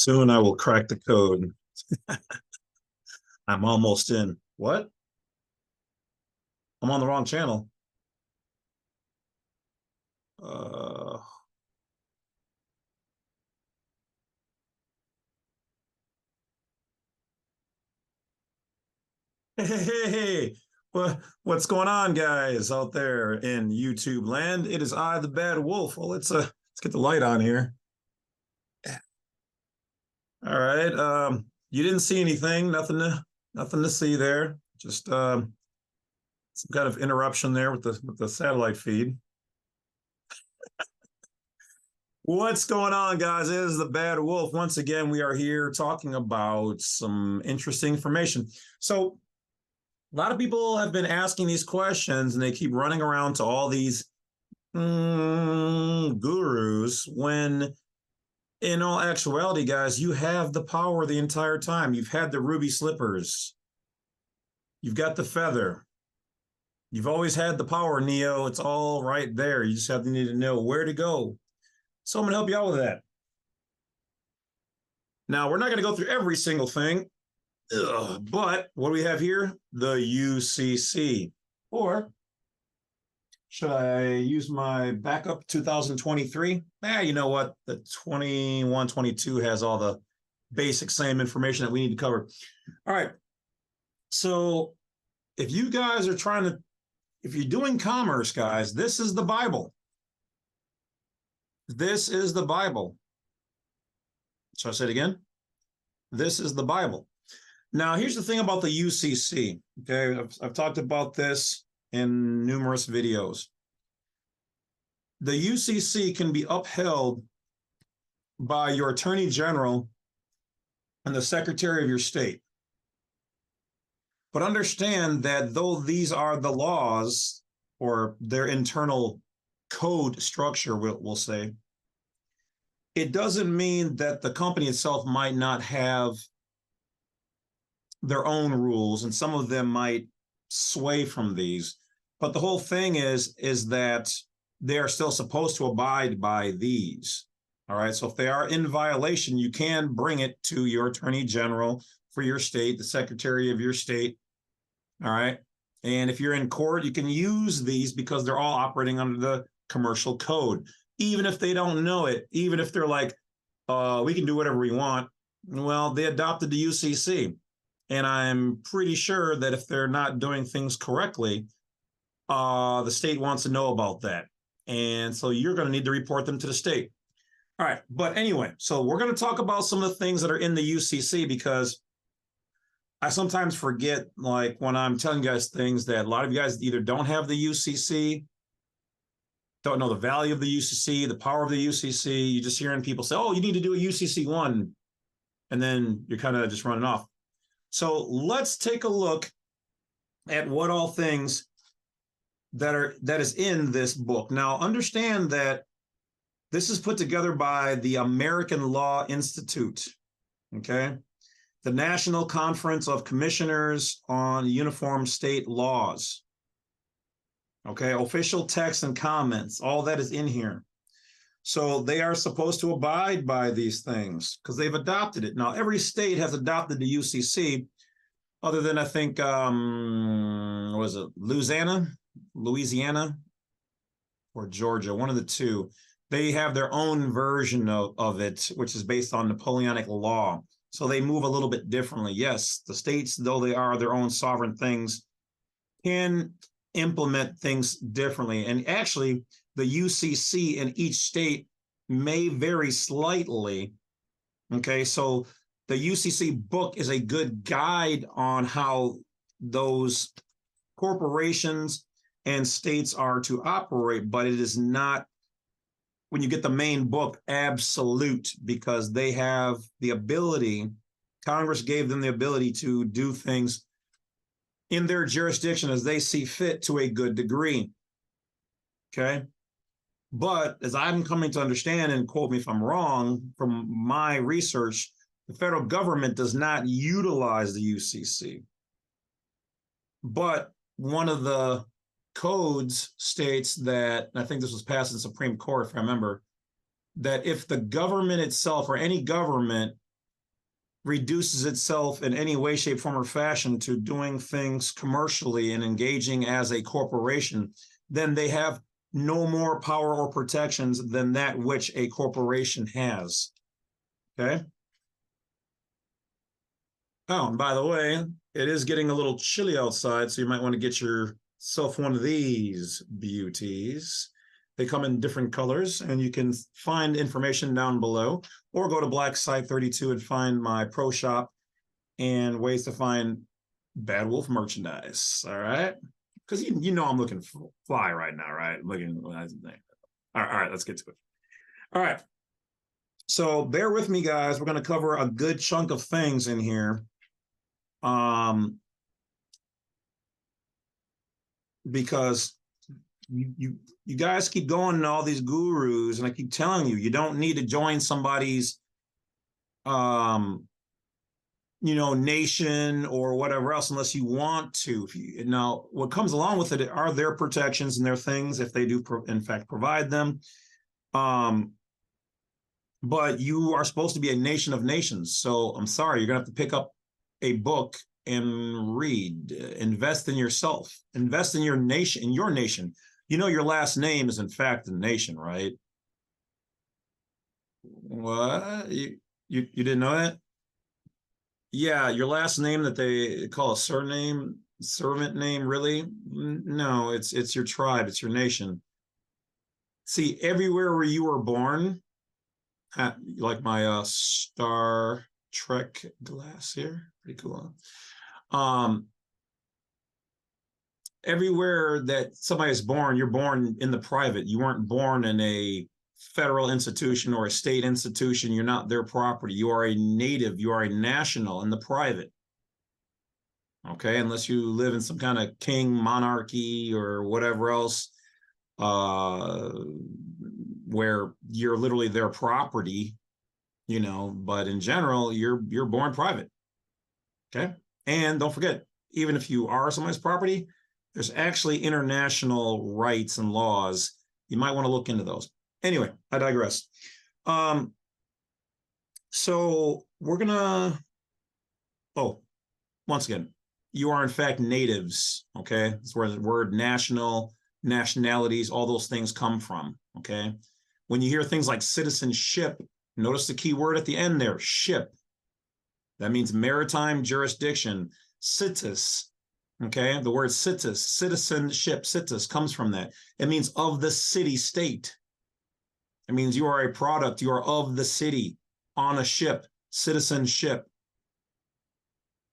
Soon I will crack the code. I'm almost in. What? I'm on the wrong channel. Uh, hey, what's going on, guys, out there in YouTube land? It is I, the Bad Wolf. Well, let's get the light on here. All right. You didn't see anything, nothing to see there. Just some kind of interruption there with the satellite feed. What's going on, guys? It is the Bad Wolf. Once again, we are here talking about some interesting information. So a lot of people have been asking these questions and they keep running around to all these gurus when in all actuality, guys, you have the power the entire time. You've had the ruby slippers. You've got the feather. You've always had the power, Neo. It's all right there. You just have to need to know where to go. So I'm going to help you out with that. Now, we're not going to go through every single thing, but what do we have here? The U.C.C. Or should I use my backup 2023? You know what? The 21-22 has all the basic same information that we need to cover. All right. So if you guys are if you're doing commerce, guys, this is the Bible. This is the Bible. Shall I say it again? This is the Bible. Now, here's the thing about the U.C.C. Okay, I've talked about this in numerous videos. The U.C.C. can be upheld by your Attorney General and the Secretary of your state. But understand that though these are the laws or their internal code structure, we'll say, it doesn't mean that the company itself might not have their own rules, and some of them might sway from these. But the whole thing is that they are still supposed to abide by these. All right. So if they are in violation, you can bring it to your Attorney General for your state, the Secretary of your state. All right. And if you're in court, you can use these because they're all operating under the commercial code. Even if they don't know it, even if they're like, we can do whatever we want. Well, they adopted the U.C.C. And I'm pretty sure that if they're not doing things correctly, the state wants to know about that. And so you're going to need to report them to the state. All right. But anyway, so we're going to talk about some of the things that are in the U.C.C. because I sometimes forget, like when I'm telling you guys things, that a lot of you guys either don't have the U.C.C., don't know the value of the U.C.C., the power of the U.C.C. You're just hearing people say, oh, you need to do a U.C.C. 1, and then you're kind of just running off. So let's take a look at what all things that is in this book. Now, understand that this is put together by the American Law Institute, okay? The National Conference of Commissioners on Uniform State Laws. Okay, official text and comments, all that is in here. So they are supposed to abide by these things because they've adopted it. Now, every state has adopted the U.C.C. other than, I think, was it Louisiana, or Georgia, one of the two. They have their own version of it, which is based on Napoleonic law. So they move a little bit differently. Yes, the states, though they are their own sovereign things, can implement things differently. And actually, the U.C.C. in each state may vary slightly. Okay, so the U.C.C. book is a good guide on how those corporations and states are to operate, but it is not, when you get the main book, absolute, because they have the ability, Congress gave them the ability to do things in their jurisdiction as they see fit to a good degree. Okay. But as I'm coming to understand, and quote me if I'm wrong, from my research, the federal government does not utilize the U.C.C. But one of the codes states that, and I think this was passed in Supreme Court, if I remember, that if the government itself or any government reduces itself in any way, shape, form, or fashion to doing things commercially and engaging as a corporation, then they have no more power or protections than that which a corporation has. Okay? Oh, and by the way, it is getting a little chilly outside, so you might want to get yourself one of these beauties. They come in different colors, and you can find information down below, or go to Black Site 32 and find my pro shop and ways to find Badwolf merchandise. All right, because you know I'm looking fly right now, right? I'm looking. All right, let's get to it. All right, so bear with me, guys. We're going to cover a good chunk of things in here. Because you guys keep going to all these gurus, and I keep telling you, you don't need to join somebody's nation or whatever else unless you want to. Now, what comes along with it are their protections and their things if they do in fact provide them. But you are supposed to be a nation of nations. So I'm sorry, you're gonna have to pick up a book and read. Invest in yourself. Invest in your nation. You know your last name is in fact a nation, right? What? You didn't know that? Yeah, your last name that they call a surname, servant name, really? No, it's your tribe, it's your nation. See, everywhere where you were born, like my Star Trek glass here, pretty cool. Everywhere that somebody is born, you're born in the private. You weren't born in a federal institution or a state institution. You're not their property. You are a native. You are a national in the private. Okay, unless you live in some kind of king monarchy or whatever else, where you're literally their property, but in general, you're born private. Okay, and don't forget, even if you are somebody's property, there's actually international rights and laws. You might want to look into those. Anyway, I digress. So we're gonna, once again, you are in fact natives, okay? That's where the word national, nationalities, all those things come from, okay? When you hear things like citizenship, notice the key word at the end there, ship. That means maritime jurisdiction. Citus, okay? The word citus, citizenship, citus comes from that. It means of the city state. It means you are a product, you are of the city, on a ship, citizenship.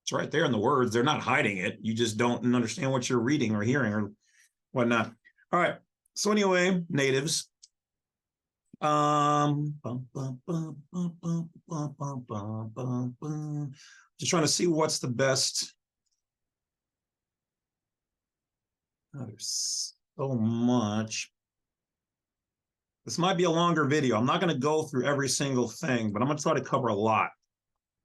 It's right there in the words. They're not hiding it. You just don't understand what you're reading or hearing or whatnot. All right. So anyway, natives. Just trying to see what's the best. Oh, there's so much. This might be a longer video. I'm not going to go through every single thing, but I'm going to try to cover a lot.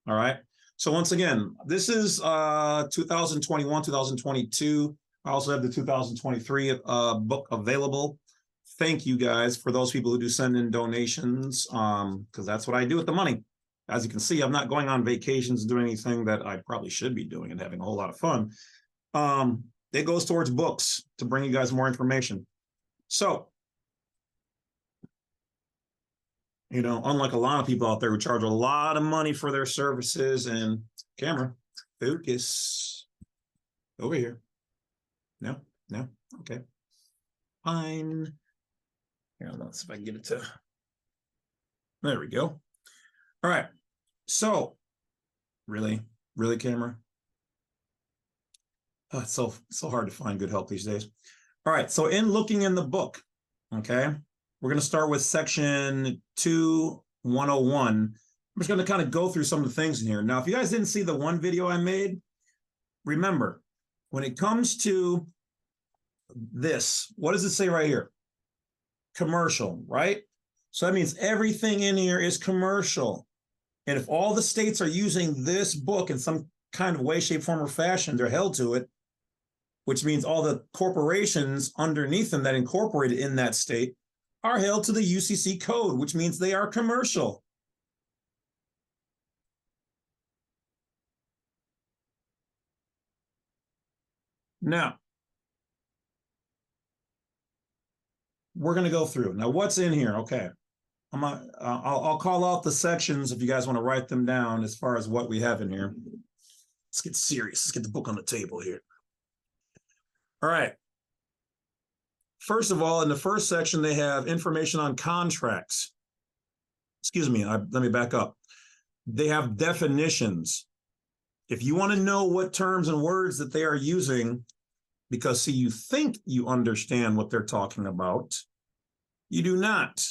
All right. So once again, this is 2021, 2022. I also have the 2023 book available. Thank you guys for those people who do send in donations, because that's what I do with the money. As you can see, I'm not going on vacations doing anything that I probably should be doing and having a whole lot of fun. It goes towards books to bring you guys more information. So, unlike a lot of people out there who charge a lot of money for their services, and camera, focus over here. No, okay. Fine. Here, let's see if I can get it to, there we go. All right, so, really, camera? Oh, it's so hard to find good help these days. All right, so in looking in the book, okay, we're going to start with section 2-101. I'm just going to kind of go through some of the things in here. Now, if you guys didn't see the one video I made, remember, when it comes to this, what does it say right here? Commercial, right? So that means everything in here is commercial. And if all the states are using this book in some kind of way, shape, form, or fashion, they're held to it, which means all the corporations underneath them that incorporated in that state are held to the UCC code, which means they are commercial. Now, we're going to go through. Now, what's in here? Okay. I'll call out the sections if you guys want to write them down as far as what we have in here. Let's get serious. Let's get the book on the table here. All right. First of all, in the first section, they have information on contracts. Excuse me, let me back up. They have definitions. If you want to know what terms and words that they are using, because see, you think you understand what they're talking about, you do not.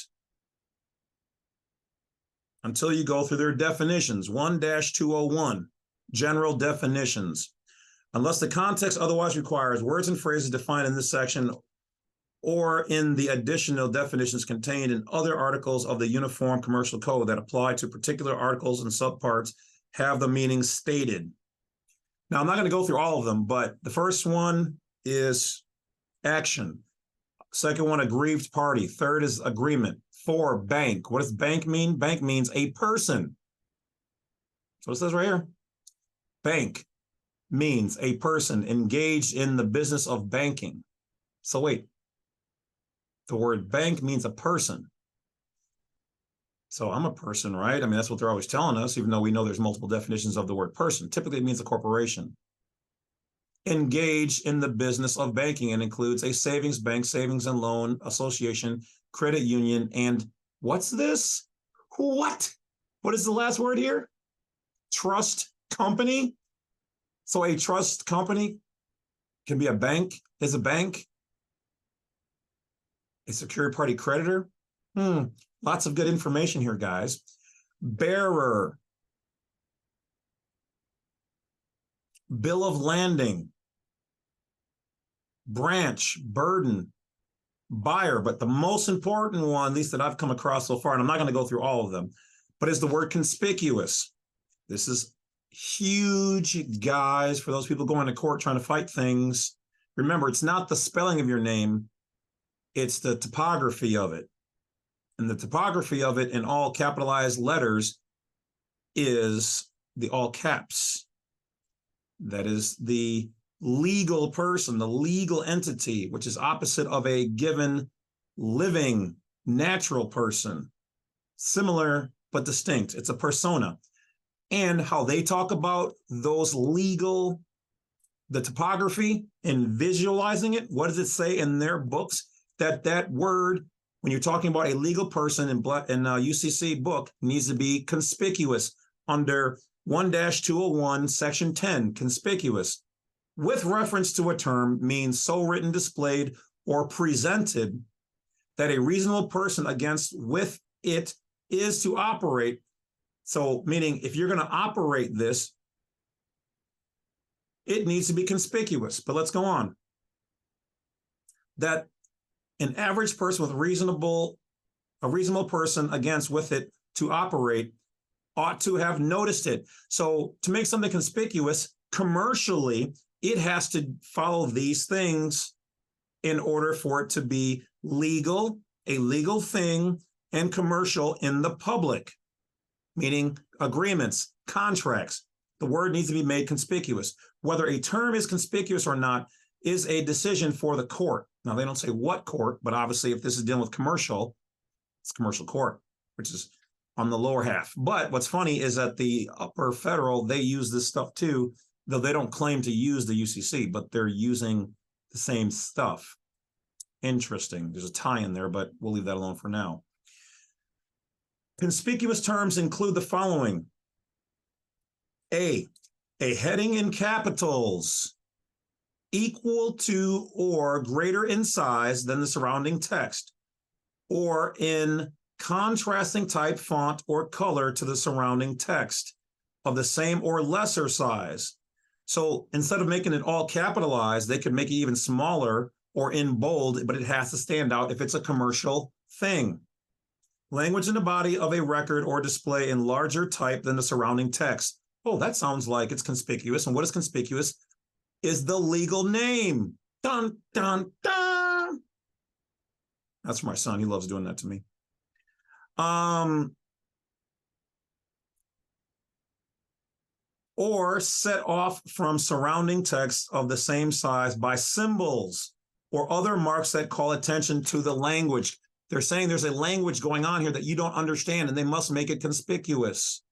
Until you go through their definitions. 1-201, general definitions. Unless the context otherwise requires, words and phrases defined in this section or in the additional definitions contained in other articles of the Uniform Commercial Code that apply to particular articles and subparts have the meaning stated. Now, I'm not going to go through all of them, but the first one is action. Second one, aggrieved party. Third is agreement. 4, bank. What does bank mean? Bank means a person. So it says right here. Bank means a person engaged in the business of banking. So wait, the word bank means a person. So I'm a person, right? I mean, that's what they're always telling us, even though we know there's multiple definitions of the word person. Typically, it means a corporation. Engaged in the business of banking and includes a savings bank, savings and loan association, credit union, and what's this? What? What is the last word here? Trust company. So a trust company can be a bank, is a bank, a secured party creditor. Lots of good information here, guys. Bearer. Bill of landing. Branch, burden, buyer. But the most important one, at least that I've come across so far, and I'm not going to go through all of them, but is the word conspicuous. This is huge, guys, for those people going to court trying to fight things. Remember, it's not the spelling of your name, it's the topography of it. And the topography of it in all capitalized letters is the all caps. That is the legal person, the legal entity, which is opposite of a given living natural person. Similar but distinct. It's a persona. And how they talk about those legal, the topography and visualizing it, what does it say in their books? That word, when you're talking about a legal person in UCC book, needs to be conspicuous under 1-201, section 10, conspicuous, with reference to a term means so written, displayed, or presented that a reasonable person against with it is to operate. So meaning if you're going to operate this, it needs to be conspicuous. But let's go on. That an average person with a reasonable person against with it to operate ought to have noticed it. So to make something conspicuous commercially, it has to follow these things in order for it to be legal, a legal thing, and commercial in the public, meaning agreements, contracts. The word needs to be made conspicuous. Whether a term is conspicuous or not is a decision for the court. Now, they don't say what court, but obviously if this is dealing with commercial, it's commercial court, which is on the lower half. But what's funny is that the upper federal, they use this stuff too, though they don't claim to use the UCC, but they're using the same stuff. Interesting. There's a tie in there, but we'll leave that alone for now. Conspicuous terms include the following. A heading in capitals equal to or greater in size than the surrounding text, or in contrasting type, font, or color to the surrounding text of the same or lesser size. So instead of making it all capitalized, they could make it even smaller or in bold, but it has to stand out if it's a commercial thing. Language in the body of a record or display in larger type than the surrounding text. Oh, that sounds like it's conspicuous. And what is conspicuous is the legal name. Dun, dun, dun. That's for my son. He loves doing that to me. or set off from surrounding text of the same size by symbols or other marks that call attention to the language. They're saying there's a language going on here that you don't understand, and they must make it conspicuous.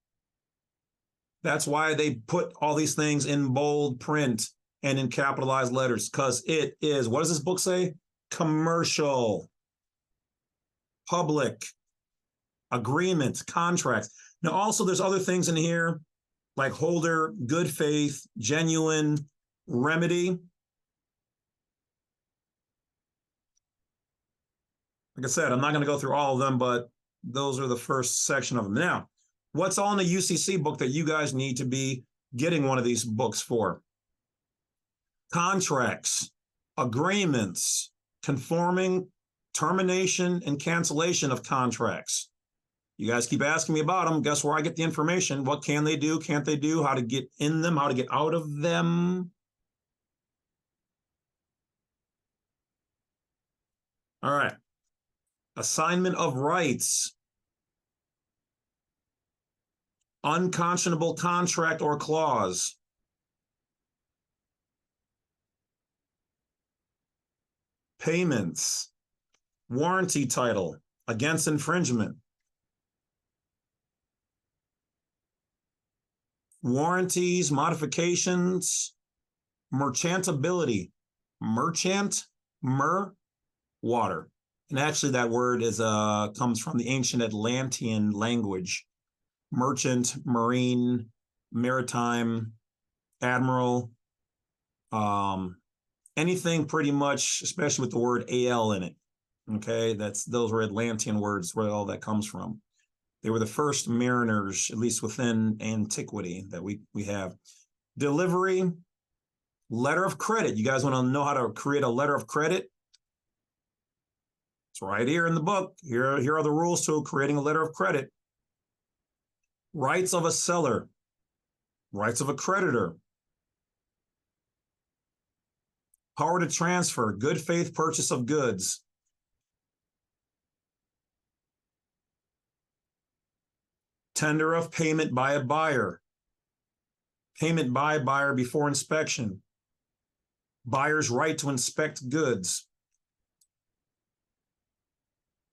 That's why they put all these things in bold print and in capitalized letters, because it is, what does this book say? Commercial, public, agreement, contracts. Now, also, there's other things in here like holder, good faith, genuine, remedy. Like I said, I'm not going to go through all of them, but those are the first section of them. Now, what's all in the UCC book that you guys need to be getting one of these books for? Contracts, agreements, conforming, termination, and cancellation of contracts. You guys keep asking me about them. Guess where I get the information? What can they do? Can't they do? How to get in them? How to get out of them? All right. Assignment of rights. Unconscionable contract or clause. Payments. Warranty title against infringement. Warranties, modifications, merchantability. Merchant, water. And actually that word is comes from the ancient Atlantean language. Merchant, marine, maritime, admiral, anything pretty much, especially with the word AL in it. Okay, those were Atlantean words where all that comes from. They were the first mariners, at least within antiquity, that we have. Delivery, letter of credit. You guys want to know how to create a letter of credit? It's right here in the book. Here are the rules to creating a letter of credit. Rights of a seller, rights of a creditor, power to transfer, good faith purchase of goods, tender of payment by a buyer, payment by buyer before inspection, buyer's right to inspect goods.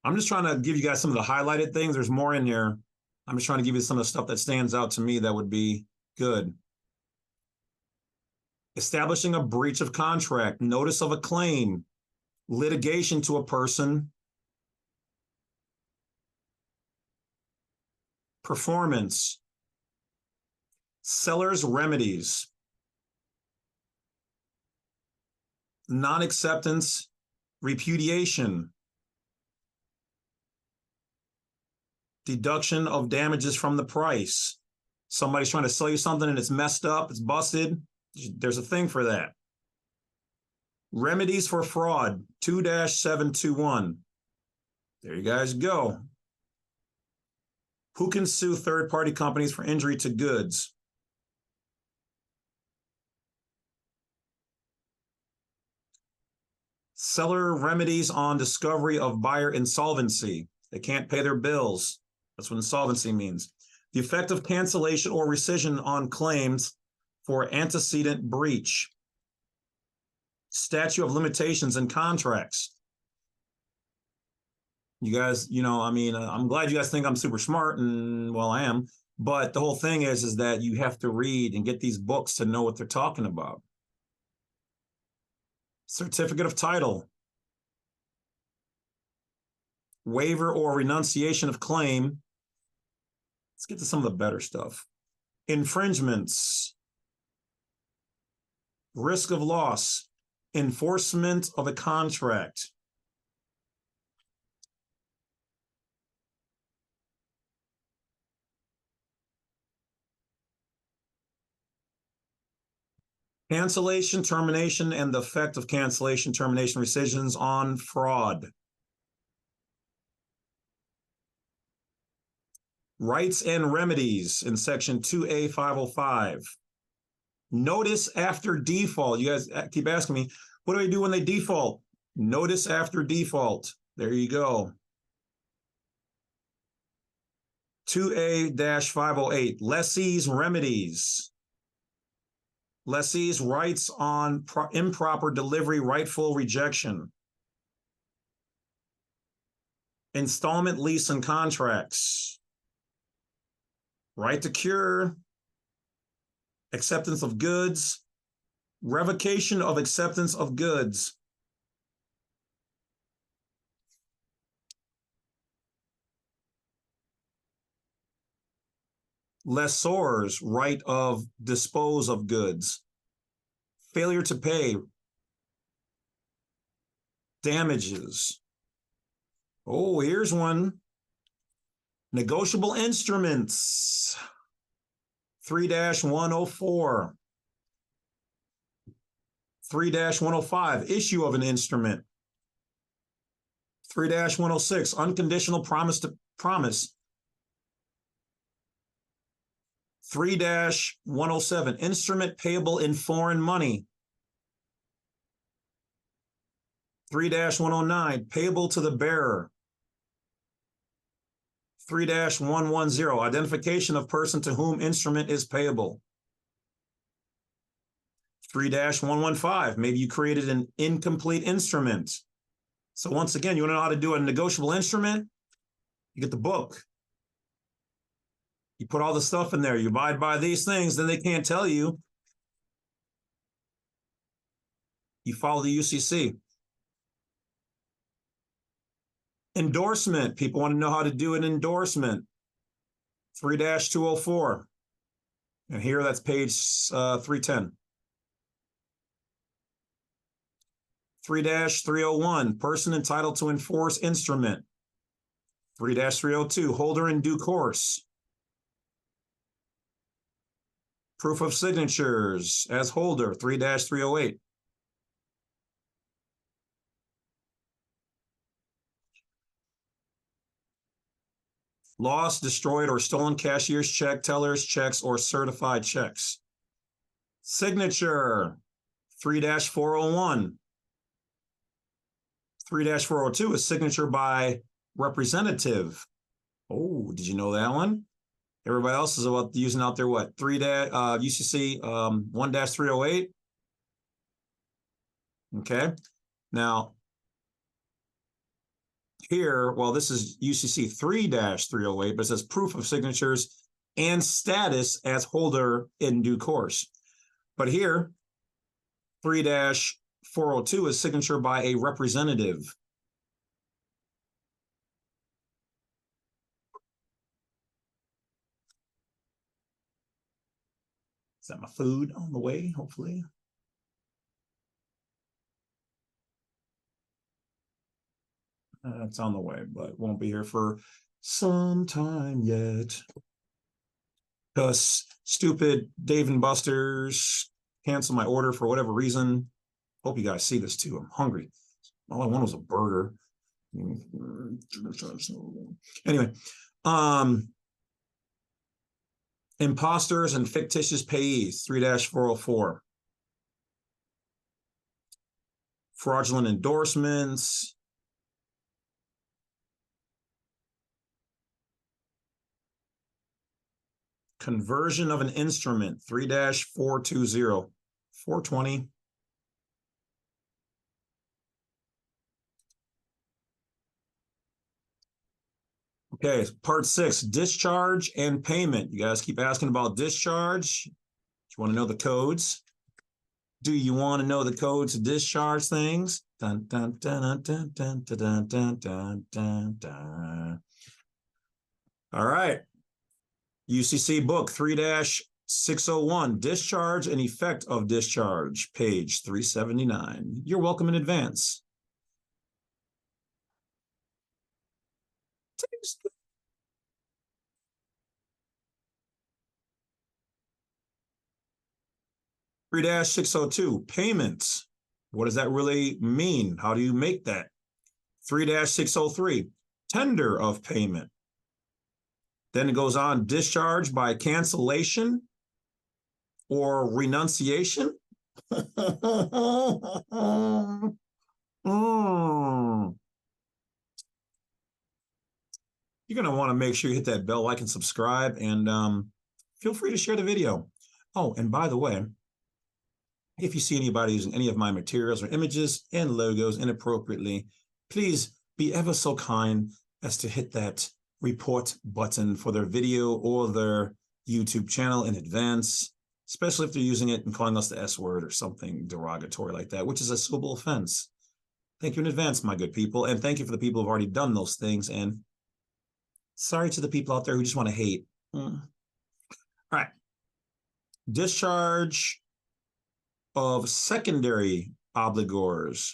I'm just trying to give you guys some of the highlighted things. There's more in here. I'm just trying to give you some of the stuff that stands out to me that would be good. Establishing a breach of contract, notice of a claim, litigation to a person, performance, seller's remedies, non-acceptance, repudiation, deduction of damages from the price. Somebody's trying to sell you something and it's messed up, it's busted. There's a thing for that. Remedies for fraud, 2-721. There you guys go. Who can sue third-party companies for injury to goods? Seller remedies on discovery of buyer insolvency. They can't pay their bills. That's what insolvency means. The effect of cancellation or rescission on claims for antecedent breach. Statute of limitations and contracts. You guys, I mean, I'm glad you guys think I'm super smart, and well, I am. But the whole thing is that you have to read and get these books to know what they're talking about. Certificate of title. Waiver or renunciation of claim. Let's get to some of the better stuff. Infringements. Risk of loss. Enforcement of a contract. Cancellation, termination, and the effect of cancellation, termination, rescissions on fraud. Rights and remedies in section 2A 505. Notice after default. You guys keep asking me, what do I do when they default? Notice after default. There you go. 2A-508, lessee's remedies. lessee's rights on improper delivery, rightful rejection, installment lease and contracts, right to cure, acceptance of goods, revocation of acceptance of goods. Lessor's right of dispose of goods, failure to pay, damages. Oh, here's one. Negotiable instruments, 3-104. 3-105, issue of an instrument. 3-106, unconditional promise to promise. 3-107, instrument payable in foreign money. 3-109, payable to the bearer. 3-110, identification of person to whom instrument is payable. 3-115, maybe you created an incomplete instrument. So once again, you want to know how to do a negotiable instrument? You get the book. You put all the stuff in there. You abide by these things, then they can't tell you. You follow the UCC. Endorsement. People want to know how to do an endorsement. 3-204. And here that's page 310. 3-301, person entitled to enforce instrument. 3-302, holder in due course. Proof of signatures as holder, 3-308. Lost, destroyed, or stolen cashier's check, teller's checks, or certified checks. Signature, 3-401. 3-402 is signature by representative. Oh, did you know that one? Everybody else is about using out there what? UCC 1-308. Okay. Now, here, well, this is UCC 3-308, but it says proof of signatures and status as holder in due course. But here, 3-402 is signature by a representative. Is that my food on the way, hopefully? It's on the way, but won't be here for some time yet. Because stupid Dave and Buster's canceled my order for whatever reason. Hope you guys see this too. I'm hungry. All I wanted was a burger. Anyway, imposters and fictitious payees, 3-404. Fraudulent endorsements. Conversion of an instrument, 3-420. 420. Okay, part 6, discharge and payment. You guys keep asking about discharge. Do you want to know the codes? Do you want to know the codes to discharge things? Dun, dun, dun, dun, dun, dun, dun, dun, dun, dun, dun. All right. UCC book 3-601, discharge and effect of discharge, page 379. You're welcome in advance. 3-602, payments. What does that really mean? How do you make that? 3-603, tender of payment. Then it goes on, discharge by cancellation or renunciation. You're going to want to make sure you hit that bell, like, and subscribe, and feel free to share the video. Oh, and by the way, If you see anybody using any of my materials or images and logos inappropriately, please be ever so kind as to hit that report button for their video or their YouTube channel in advance, especially if they're using it and calling us the S word or something derogatory like that, which is a suitable offense. Thank you in advance, my good people. And thank you for the people who've already done those things. And sorry to the people out there who just want to hate. All right. Discharge of secondary obligors.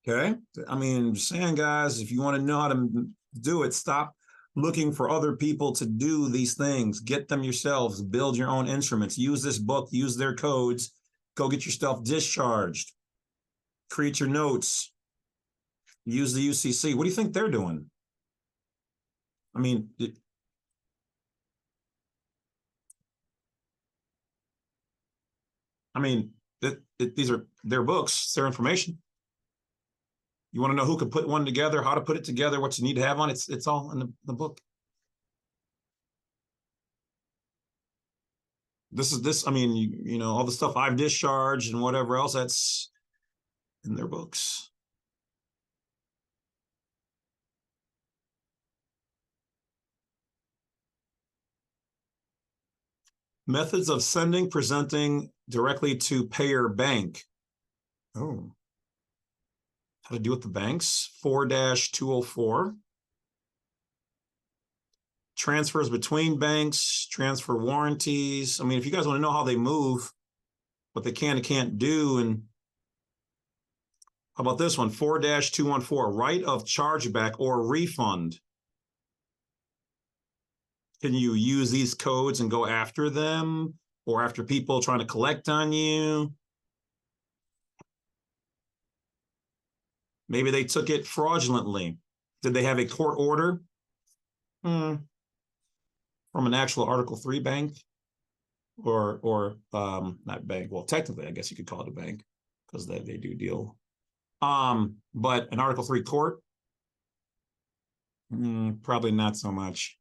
Okay. I mean, just saying, guys, if you want to know how to do it, stop looking for other people to do these things. Get them yourselves. Build your own instruments. Use this book. Use their codes. Go get your stuff discharged. Create your notes. Use the U.S.C. What do you think they're doing? I mean, these are their books, their information. You want to know who could put one together, how to put it together, what you need to have on it? It's all in the book. I mean, you know, all the stuff I've discharged and whatever else, that's in their books. Methods of sending, presenting directly to payer bank. Oh. How to deal with the banks, 4-204. Transfers between banks, transfer warranties. I mean, if you guys want to know how they move, what they can and can't do, and how about this one, 4-214, right of chargeback or refund. Can you use these codes and go after them or after people trying to collect on you? Maybe they took it fraudulently. Did they have a court order? From an actual Article 3 bank? Or not bank. Well, technically, I guess you could call it a bank because they do deal. But an Article 3 court? Probably not so much.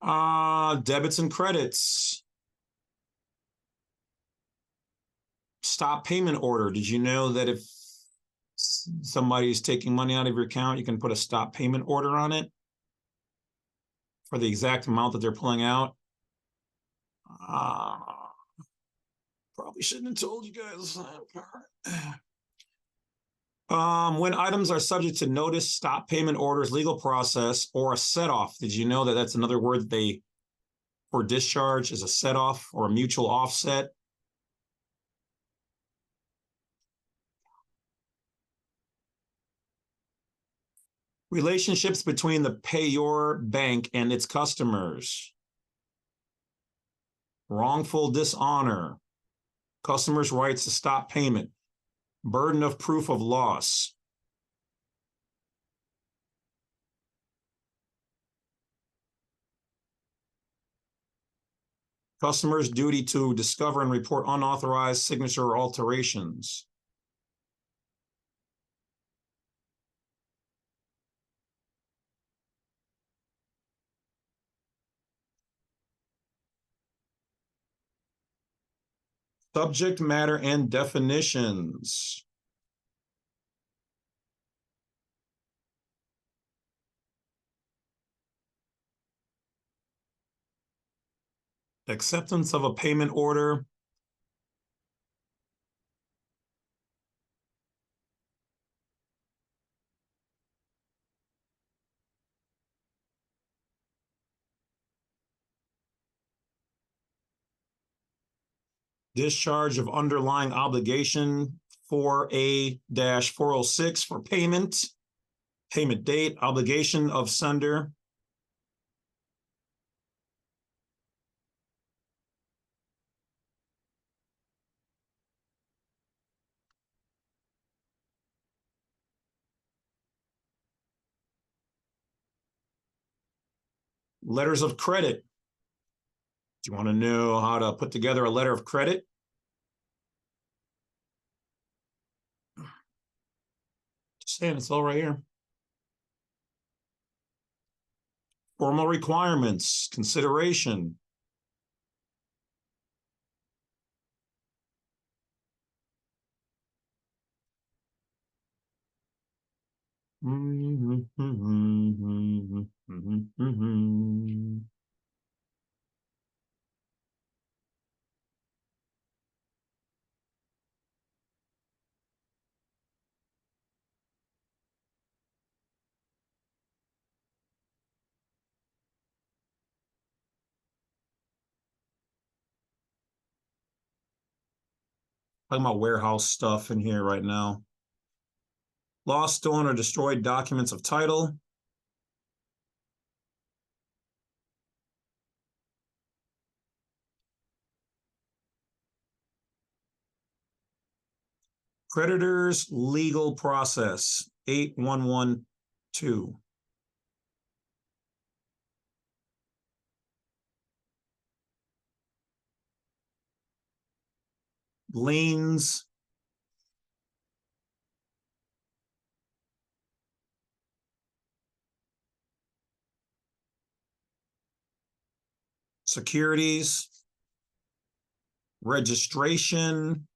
Debits and credits. Stop payment order. Did you know that if somebody's taking money out of your account, you can put a stop payment order on it for the exact amount that they're pulling out? Probably shouldn't have told you guys that part. When items are subject to notice, stop payment orders, legal process, or a set-off. Did you know that that's another word for discharge is a set-off or a mutual offset? Relationships between the payor bank and its customers. Wrongful dishonor. Customers' rights to stop payment. Burden of proof of loss. Customer's duty to discover and report unauthorized signature or alterations. Subject matter and definitions. Acceptance of a payment order. Discharge of underlying obligation, 4A-406 for payment. Payment date, obligation of sender. Letters of credit. Do you want to know how to put together a letter of credit? Just saying, it's all right here. Formal requirements, consideration. Talking about warehouse stuff in here right now. Lost, stolen, or destroyed documents of title. Creditors' legal process, 8112. Liens, securities, registration,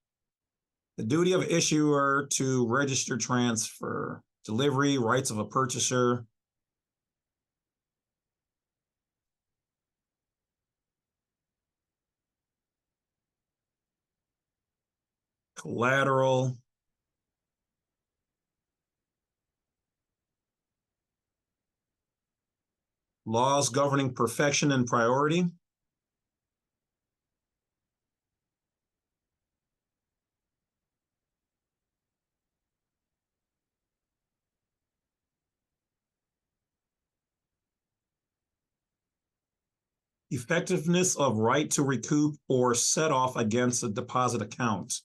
the duty of issuer to register transfer, delivery, rights of a purchaser, collateral, laws governing perfection and priority, effectiveness of right to recoup or set off against a deposit account.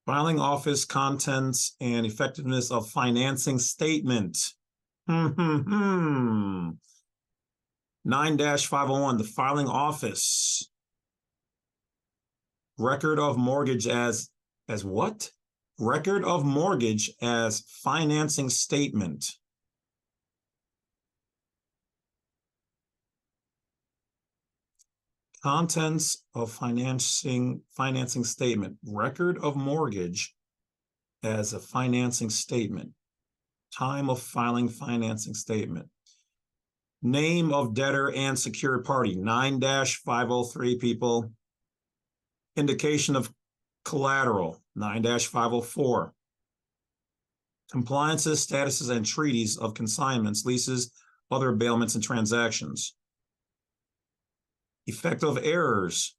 Filing office contents and effectiveness of financing statement. 9-501, the filing office. Record of mortgage as what? Record of mortgage as financing statement. Contents of financing statement. Record of mortgage as a financing statement. Time of filing financing statement. Name of debtor and secured party. 9-503, people. Indication of collateral. 9-504. Compliances, statuses, and treaties of consignments, leases, other bailments, and transactions. Effect of errors.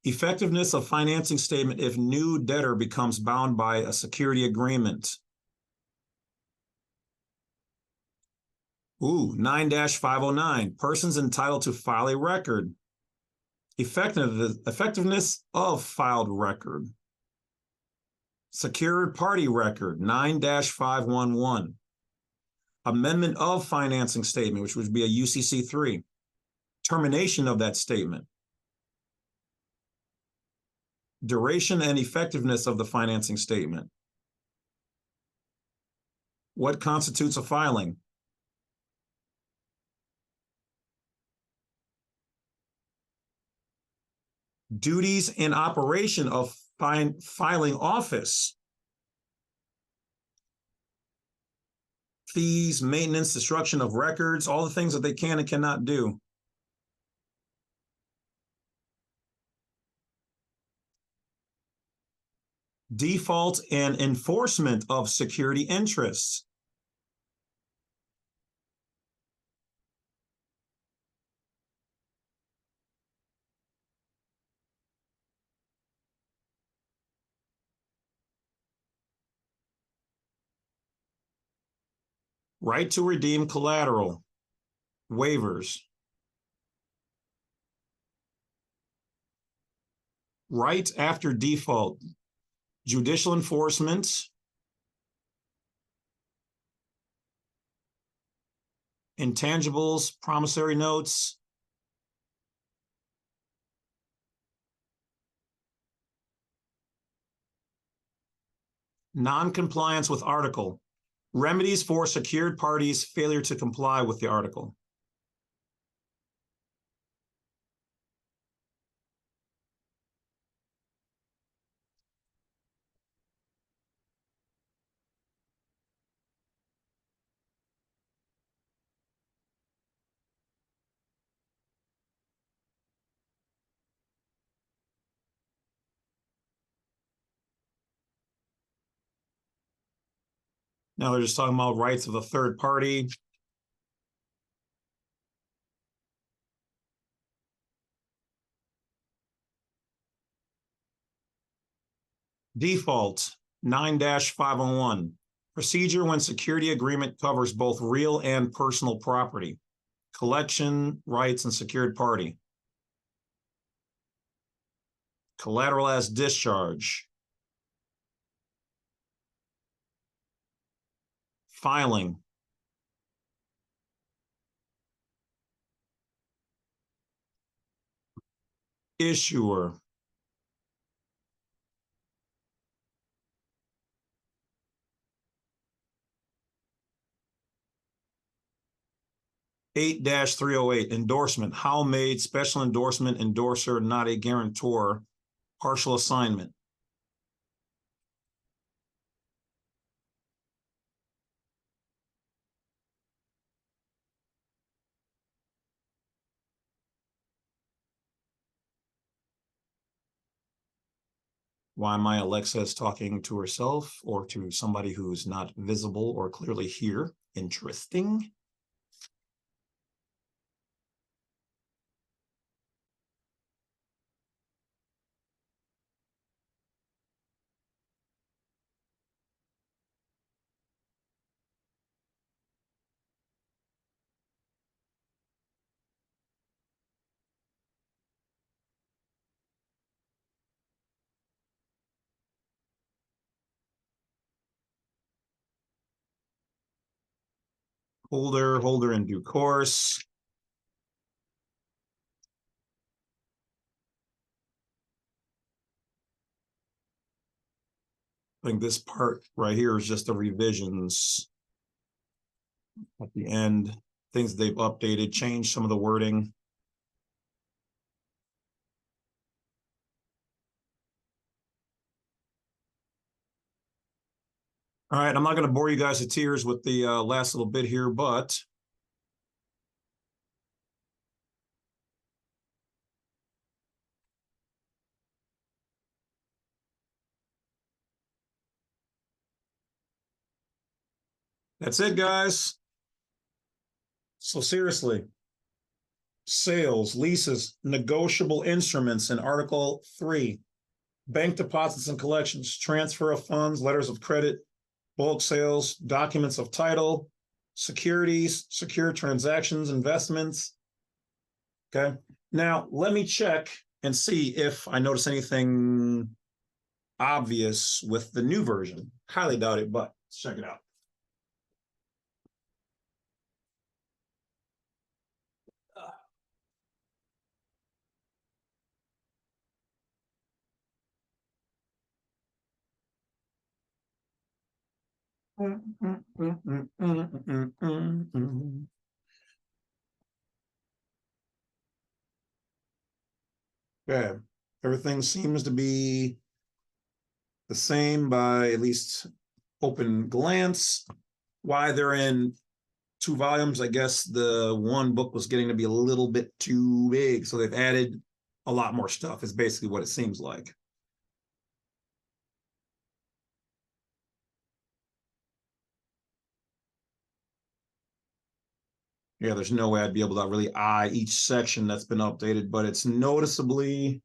Effectiveness of financing statement if new debtor becomes bound by a security agreement. 9-509, persons entitled to file a record. Effectiveness of filed record. Secured party record, 9-511. Amendment of financing statement, which would be a UCC 3. Termination of that statement. Duration and effectiveness of the financing statement. What constitutes a filing? Duties and operation of filing office. Fees, maintenance, destruction of records, all the things that they can and cannot do. Default and enforcement of security interests. Right to redeem collateral. Waivers. Right after default. Judicial enforcement. Intangibles, promissory notes. Non-compliance with article. Remedies for secured parties' failure to comply with the article. Now they're just talking about rights of the third party. Default 9-501. Procedure when security agreement covers both real and personal property. Collection, rights, and secured party. Collateral as discharge. Filing. Issuer. Eight 308 endorsement. How made special endorsement endorser, not a guarantor. Partial assignment. Why my Alexa is talking to herself or to somebody who's not visible or clearly here. Interesting. Holder in due course. I think this part right here is just the revisions at the end, things they've updated, changed some of the wording. All right, I'm not going to bore you guys to tears with the last little bit here, but that's it, guys. So seriously, sales, leases, negotiable instruments in Article 3, bank deposits and collections, transfer of funds, letters of credit, bulk sales, documents of title, securities, secure transactions, investments. Okay. Now, let me check and see if I notice anything obvious with the new version. Highly doubt it, but let's check it out. Okay. Everything seems to be the same by at least open glance. Why they're in 2 volumes, I guess the one book was getting to be a little bit too big, so they've added a lot more stuff, is basically what it seems like. Yeah, there's no way I'd be able to really eye each section that's been updated, but it's noticeably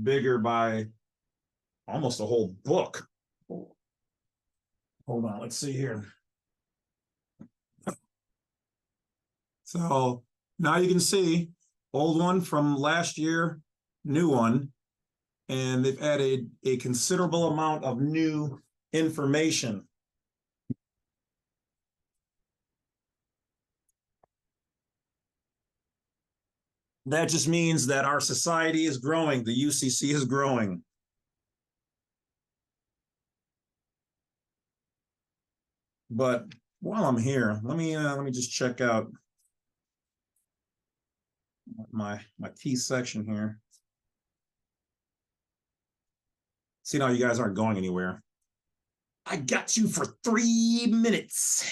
bigger by almost a whole book. Hold on, let's see here. So now you can see old one from last year, new one, and they've added a considerable amount of new information. That just means that our society is growing. The UCC is growing. But while I'm here, let me just check out my key section here. See, now you guys aren't going anywhere. I got you for 3 minutes.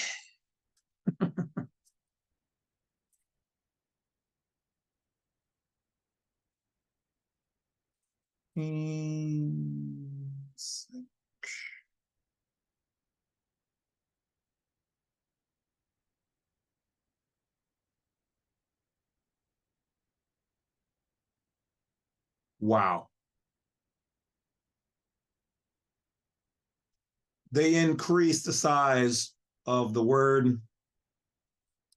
Wow. They increased the size of the word,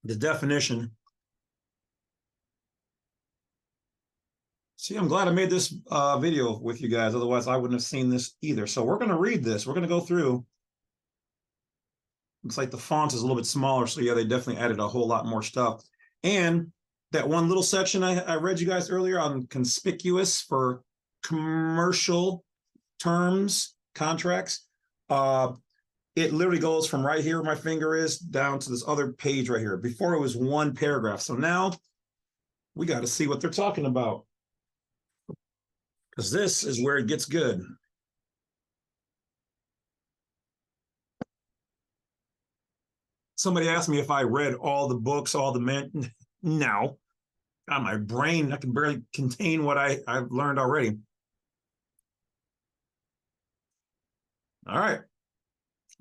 the definition. See, I'm glad I made this video with you guys. Otherwise, I wouldn't have seen this either. So we're going to read this. We're going to go through. Looks like the font is a little bit smaller. So yeah, they definitely added a whole lot more stuff. And that one little section I read you guys earlier on conspicuous for commercial terms, contracts. It literally goes from right here where my finger is down to this other page right here. Before it was one paragraph. So now we got to see what they're talking about. Because this is where it gets good. Somebody asked me if I read all the books, all the men. No. God, my brain, I can barely contain what I've learned already. All right.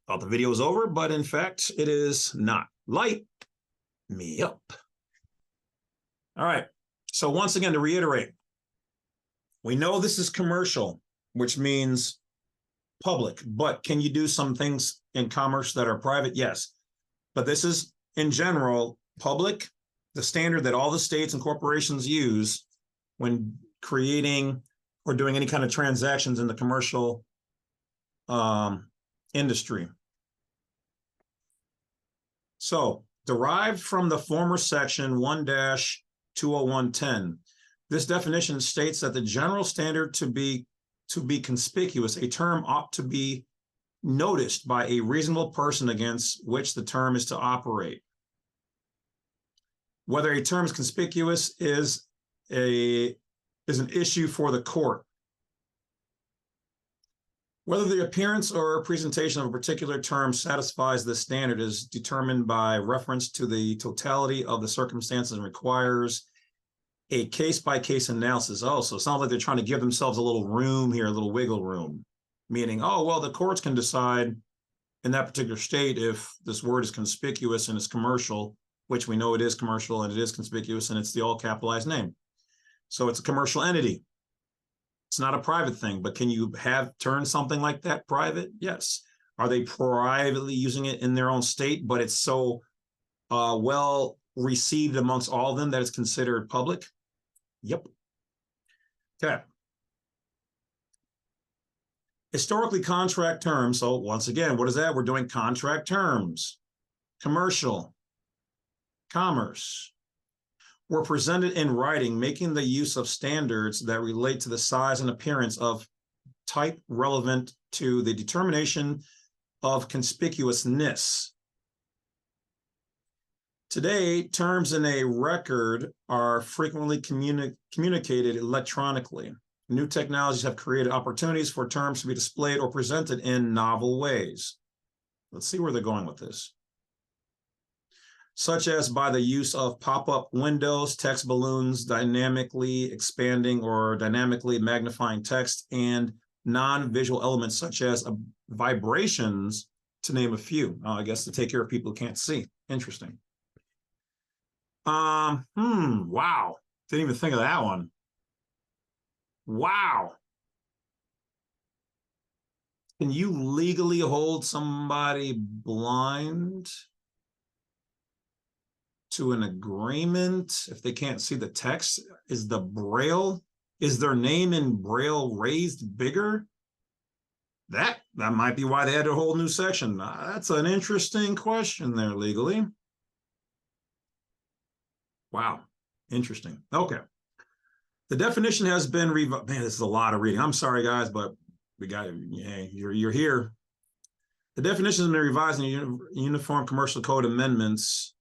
Thought the video was over, but in fact, it is not. Light me up. All right. So once again, to reiterate, we know this is commercial, which means public, but can you do some things in commerce that are private? Yes. But this is, in general, public, the standard that all the states and corporations use when creating or doing any kind of transactions in the commercial industry. So, derived from the former section 1-20110, this definition states that the general standard to be conspicuous, a term ought to be noticed by a reasonable person against which the term is to operate. Whether a term is conspicuous is an issue for the court. Whether the appearance or presentation of a particular term satisfies this standard is determined by reference to the totality of the circumstances and requires a case-by-case analysis. Oh, so it sounds like they're trying to give themselves a little room here, a little wiggle room, meaning, oh, well, the courts can decide in that particular state if this word is conspicuous and it's commercial, which we know it is commercial and it is conspicuous and it's the all capitalized name. So it's a commercial entity. It's not a private thing, but can you turn something like that private? Yes. Are they privately using it in their own state, but it's so well received amongst all of them that it's considered public? Yep. Okay. Historically, contract terms. So once again, what is that? We're doing contract terms. Commercial, commerce, were presented in writing, making the use of standards that relate to the size and appearance of type relevant to the determination of conspicuousness. Today, terms in a record are frequently communicated electronically. New technologies have created opportunities for terms to be displayed or presented in novel ways. Let's see where they're going with this. Such as by the use of pop-up windows, text balloons, dynamically expanding or dynamically magnifying text, and non-visual elements such as vibrations, to name a few. I guess to take care of people who can't see. Interesting. Wow. Didn't even think of that one. Wow. Can you legally hold somebody blind to an agreement if they can't see the text? Is their name in Braille raised bigger? That might be why they had a whole new section. That's an interesting question there legally. Wow, interesting. Okay. The definition has been revised. Man, this is a lot of reading. I'm sorry, guys, but we got, yeah, you're here. The definitions in the revised and Uniform Commercial Code amendments,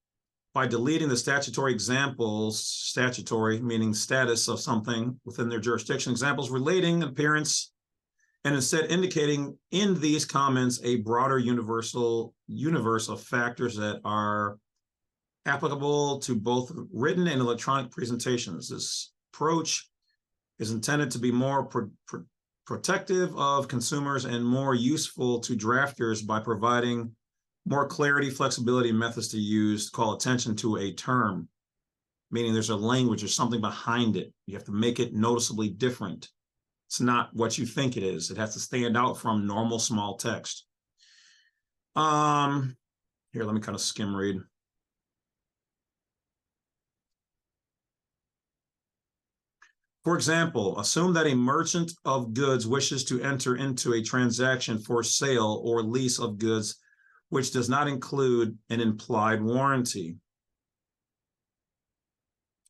by deleting the statutory examples, statutory meaning status of something within their jurisdiction, examples relating appearance, and instead indicating in these comments a broader universal universe of factors that are applicable to both written and electronic presentations. This approach is intended to be more protective of consumers and more useful to drafters by providing more clarity, flexibility, and methods to use, call attention to a term, meaning there's a language or something behind it. You have to make it noticeably different. It's not what you think it is. It has to stand out from normal small text. Here, let me kind of skim read. For example, assume that a merchant of goods wishes to enter into a transaction for sale or lease of goods which does not include an implied warranty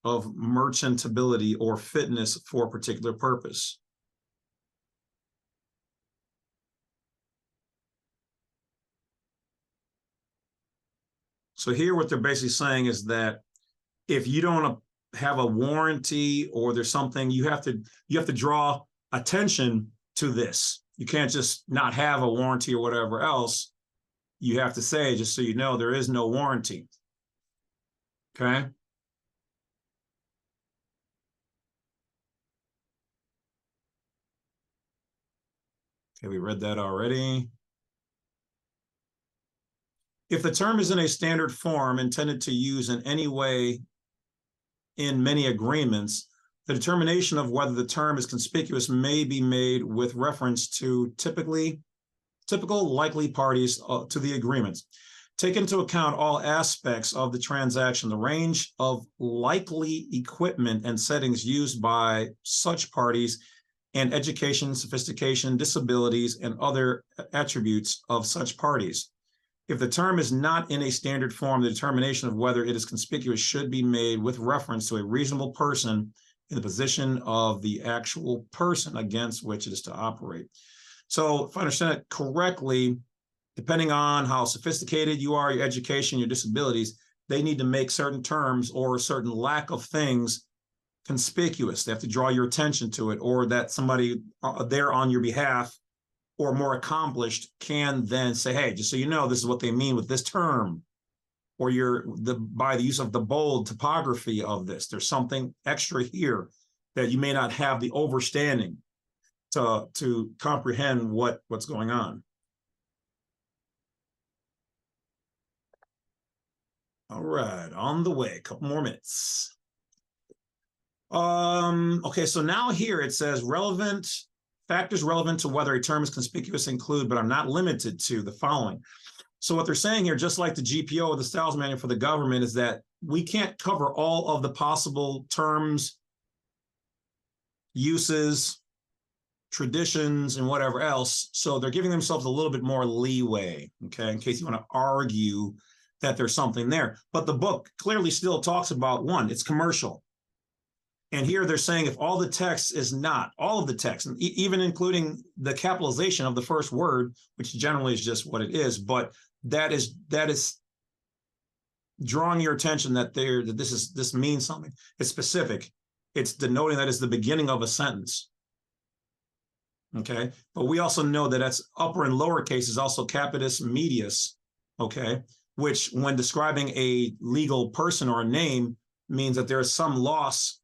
of merchantability or fitness for a particular purpose. So here what they're basically saying is that if you don't have a warranty or there's something, you have to draw attention to this. You can't just not have a warranty or whatever else. You have to say, just so you know, there is no warranty. Okay. Okay, we read that already. If the term is in a standard form intended to use in any way in many agreements, the determination of whether the term is conspicuous may be made with reference to typical likely parties to the agreements. Take into account all aspects of the transaction, the range of likely equipment and settings used by such parties, and education, sophistication, disabilities, and other attributes of such parties. If the term is not in a standard form, the determination of whether it is conspicuous should be made with reference to a reasonable person in the position of the actual person against which it is to operate. So if I understand it correctly, depending on how sophisticated you are, your education, your disabilities, they need to make certain terms or a certain lack of things conspicuous. They have to draw your attention to it, or that somebody there on your behalf or more accomplished can then say, hey, just so you know, this is what they mean with this term, or by the use of the bold typography of this, there's something extra here that you may not have the overstanding to comprehend what's going on. All right, on the way, a couple more minutes. Okay, so now here it says factors relevant to whether a term is conspicuous include, but are not limited to, the following. So what they're saying here, just like the GPO or the styles manual for the government, is that we can't cover all of the possible terms, uses, traditions, and whatever else. So they're giving themselves a little bit more leeway, okay, in case you want to argue that there's something there. But the book clearly still talks about, one, it's commercial. And here they're saying if all the text is not, all of the text, and even including the capitalization of the first word, which generally is just what it is, but that is drawing your attention that this means something. It's specific. It's denoting that it's the beginning of a sentence. Okay, but we also know that that's upper and lower case is also capitis medius, okay, which when describing a legal person or a name means that there is some loss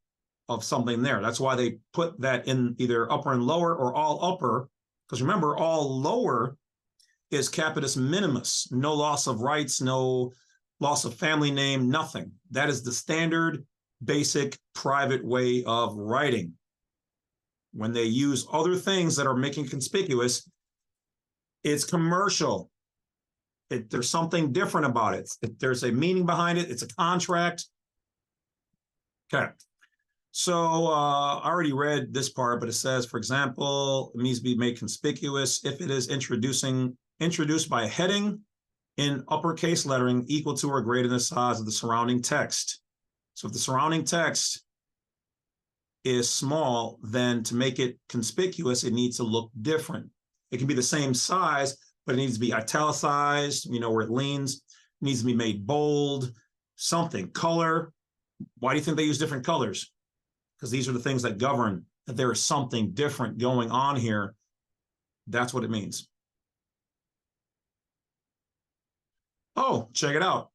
of something there. That's why they put that in either upper and lower or all upper, because remember, all lower is capitis minimus, no loss of rights, no loss of family name, nothing. That is the standard, basic, private way of writing. When they use other things that are making conspicuous, it's commercial. There's something different about it. There's a meaning behind it. It's a contract. Okay. So I already read this part, but it says, for example, it needs to be made conspicuous if it is introduced by a heading in uppercase lettering equal to or greater than the size of the surrounding text. So if the surrounding text is small, then to make it conspicuous, it needs to look different. It can be the same size, but it needs to be italicized, where it leans. It needs to be made bold, something. Color. Why do you think they use different colors? Because these are the things that govern that there is something different going on here. That's what it means. Oh, check it out.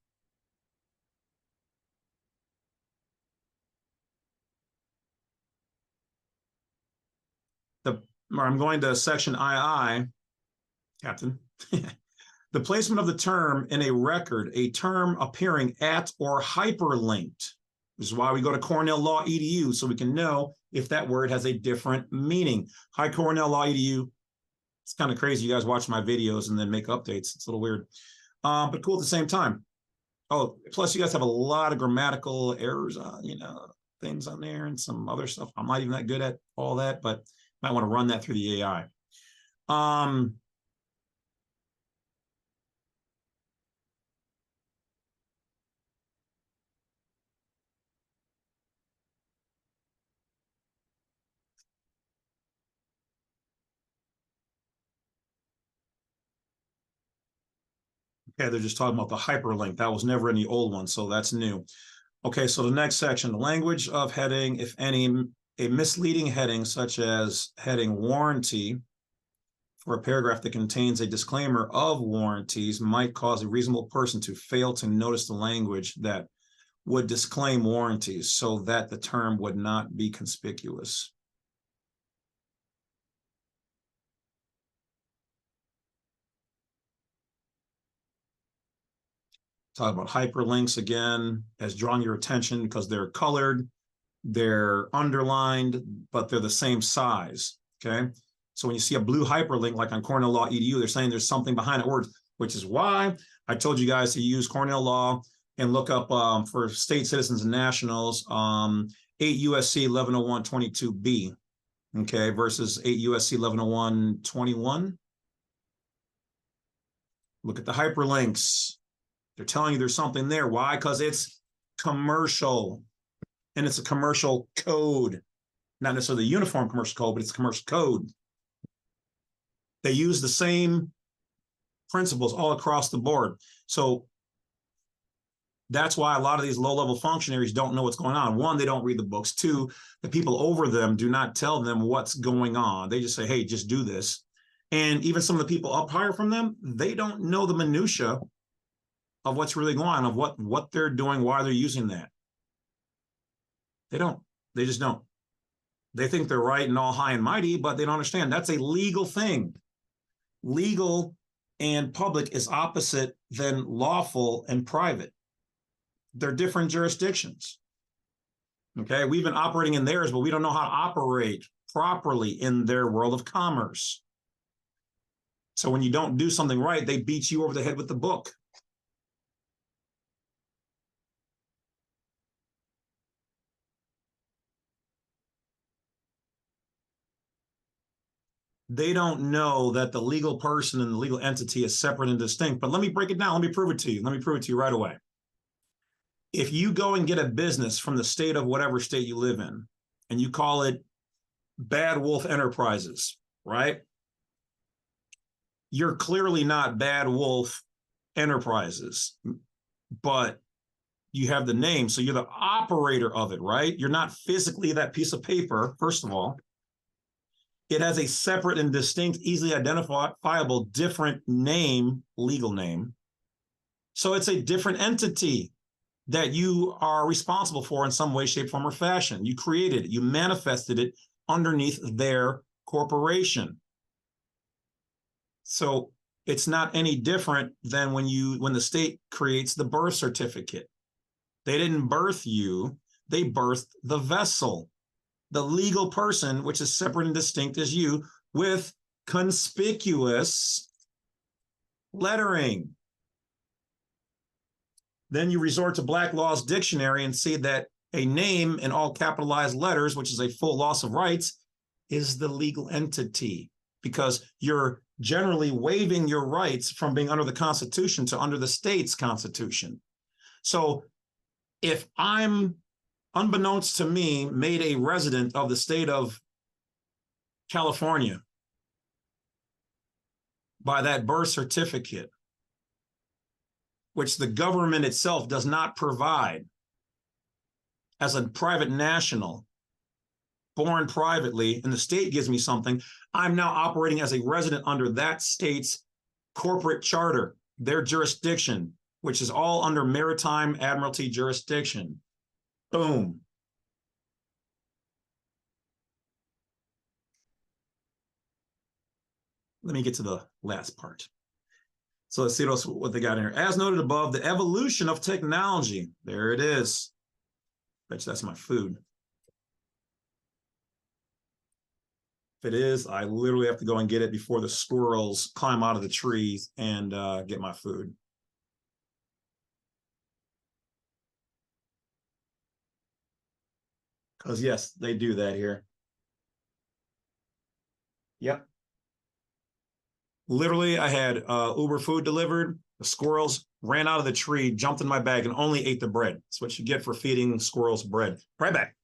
I'm going to section II, Captain. The placement of the term in a record, a term appearing at or hyperlinked. This is why we go to Cornell Law EDU, so we can know if that word has a different meaning. Hi, Cornell Law EDU. It's kind of crazy. You guys watch my videos and then make updates. It's a little weird, but cool at the same time. Oh, plus you guys have a lot of grammatical errors, things on there and some other stuff. I'm not even that good at all that, but might want to run that through the AI. Okay, they're just talking about the hyperlink. That was never in the old one, so that's new. Okay, so the next section, the language of heading, if any, a misleading heading such as heading warranty for a paragraph that contains a disclaimer of warranties might cause a reasonable person to fail to notice the language that would disclaim warranties so that the term would not be conspicuous. Talk about hyperlinks again, as drawing your attention because they're colored, they're underlined, but they're the same size, okay? So when you see a blue hyperlink, like on Cornell Law EDU, they're saying there's something behind it, which is why I told you guys to use Cornell Law and look up for state citizens and nationals, 8 U.S.C. 1101-22B, okay, versus 8 U.S.C. 1101-21. Look at the hyperlinks. They're telling you there's something there. Why? Because it's commercial, and it's a commercial code. Not necessarily the uniform commercial code, but it's a commercial code. They use the same principles all across the board. So that's why a lot of these low-level functionaries don't know what's going on. One, they don't read the books. Two, the people over them do not tell them what's going on. They just say, hey, just do this. And even some of the people up higher from them, they don't know the minutia of what's really going on, of what they're doing, why they're using that. They don't. They just don't. They think they're right and all high and mighty, but they don't understand. That's a legal thing. Legal and public is opposite than lawful and private. They're different jurisdictions. Okay, we've been operating in theirs, but we don't know how to operate properly in their world of commerce. So when you don't do something right, they beat you over the head with the book. They don't know that the legal person and the legal entity is separate and distinct. But let me break it down. Let me prove it to you. Let me prove it to you right away. If you go and get a business from the state of whatever state you live in, and you call it Badwolf Enterprises, right? You're clearly not Badwolf Enterprises, but you have the name, so you're the operator of it, right? You're not physically that piece of paper, first of all. It has a separate and distinct, easily identifiable, different name, legal name. So it's a different entity that you are responsible for in some way, shape, form, or fashion. You created it, you manifested it underneath their corporation. So it's not any different than when the state creates the birth certificate. They didn't birth you, they birthed the vessel, the legal person, which is separate and distinct as you, with conspicuous lettering. Then you resort to Black Law's dictionary and see that a name in all capitalized letters, which is a full loss of rights, is the legal entity, because you're generally waiving your rights from being under the Constitution to under the state's Constitution. So if I'm, unbeknownst to me, made a resident of the state of California, by that birth certificate, which the government itself does not provide, as a private national, born privately, and the state gives me something, I'm now operating as a resident under that state's corporate charter, their jurisdiction, which is all under maritime admiralty jurisdiction. Boom. Let me get to the last part. So let's see what they got in here. As noted above, the evolution of technology. There it is. Bet you that's my food. If it is, I literally have to go and get it before the squirrels climb out of the trees and get my food. Because yes, they do that here. Yep. Literally, I had Uber food delivered. The squirrels ran out of the tree, jumped in my bag, and only ate the bread. That's what you get for feeding squirrels bread. Right back.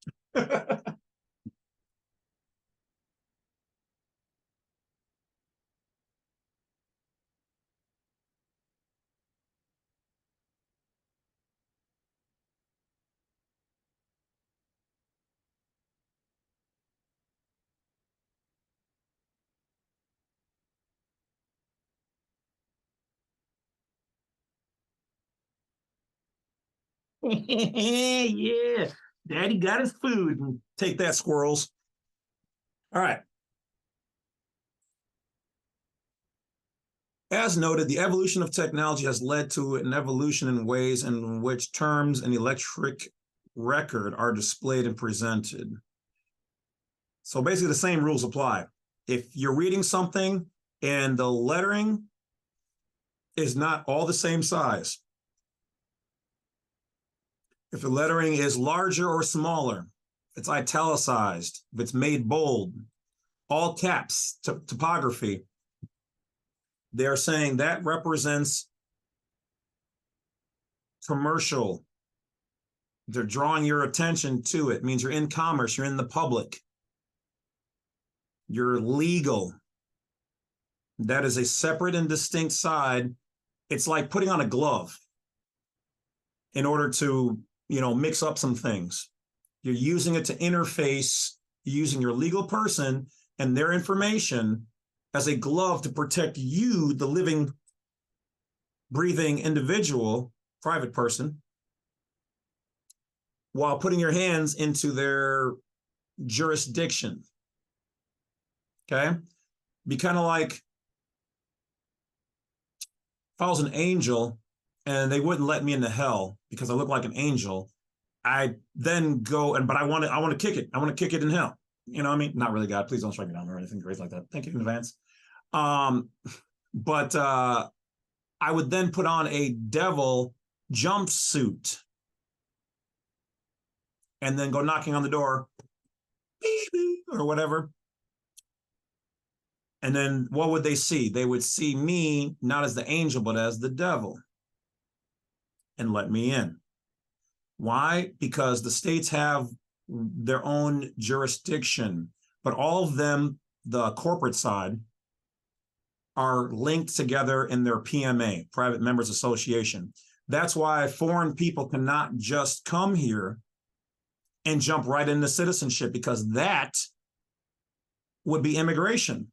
Yeah, Daddy got his food. Take that, squirrels. All right. As noted, the evolution of technology has led to an evolution in ways in which terms in electric record are displayed and presented. So basically the same rules apply. If you're reading something and the lettering is not all the same size, if the lettering is larger or smaller, if it's italicized, if it's made bold, all caps, typography, they're saying that represents commercial. They're drawing your attention to it. It means you're in commerce, you're in the public, you're legal. That is a separate and distinct side. It's like putting on a glove in order to, mix up some things. You're using it to interface, using your legal person and their information as a glove to protect you, the living, breathing individual, private person, while putting your hands into their jurisdiction. Okay? Be kind of like if I was an angel and they wouldn't let me into hell because I look like an angel, I then go but I want to kick it. I want to kick it in hell. You know what I mean? Not really, God. Please don't strike me down or anything crazy like that. Thank you in advance. But I would then put on a devil jumpsuit and then go knocking on the door, beep, beep, or whatever. And then what would they see? They would see me not as the angel, but as the devil and let me in. Why? Because the states have their own jurisdiction, but all of them, the corporate side, are linked together in their PMA, Private Members Association. That's why foreign people cannot just come here and jump right into citizenship, because that would be immigration.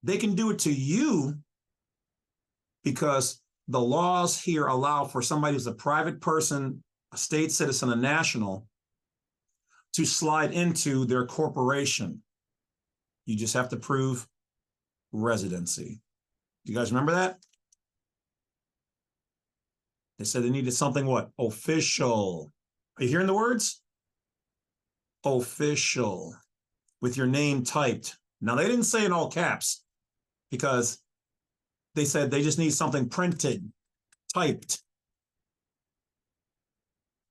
They can do it to you because the laws here allow for somebody who's a private person, a state citizen, a national, to slide into their corporation. You just have to prove residency. Do you guys remember that? They said they needed something what? Official. Are you hearing the words? Official. With your name typed. Now, they didn't say in all caps because they said they just need something printed, typed.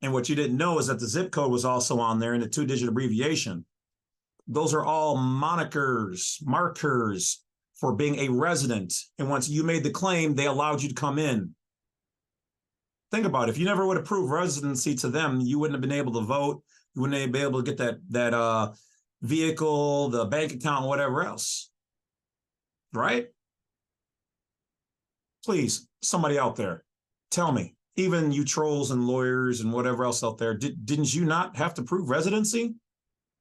And what you didn't know is that the zip code was also on there in the 2-digit abbreviation. Those are all monikers, markers for being a resident. And once you made the claim, they allowed you to come in. Think about it. If you never would have proved residency to them, you wouldn't have been able to vote. You wouldn't have been able to get that vehicle, the bank account, whatever else. Right? Please, somebody out there, tell me, even you trolls and lawyers and whatever else out there, didn't you not have to prove residency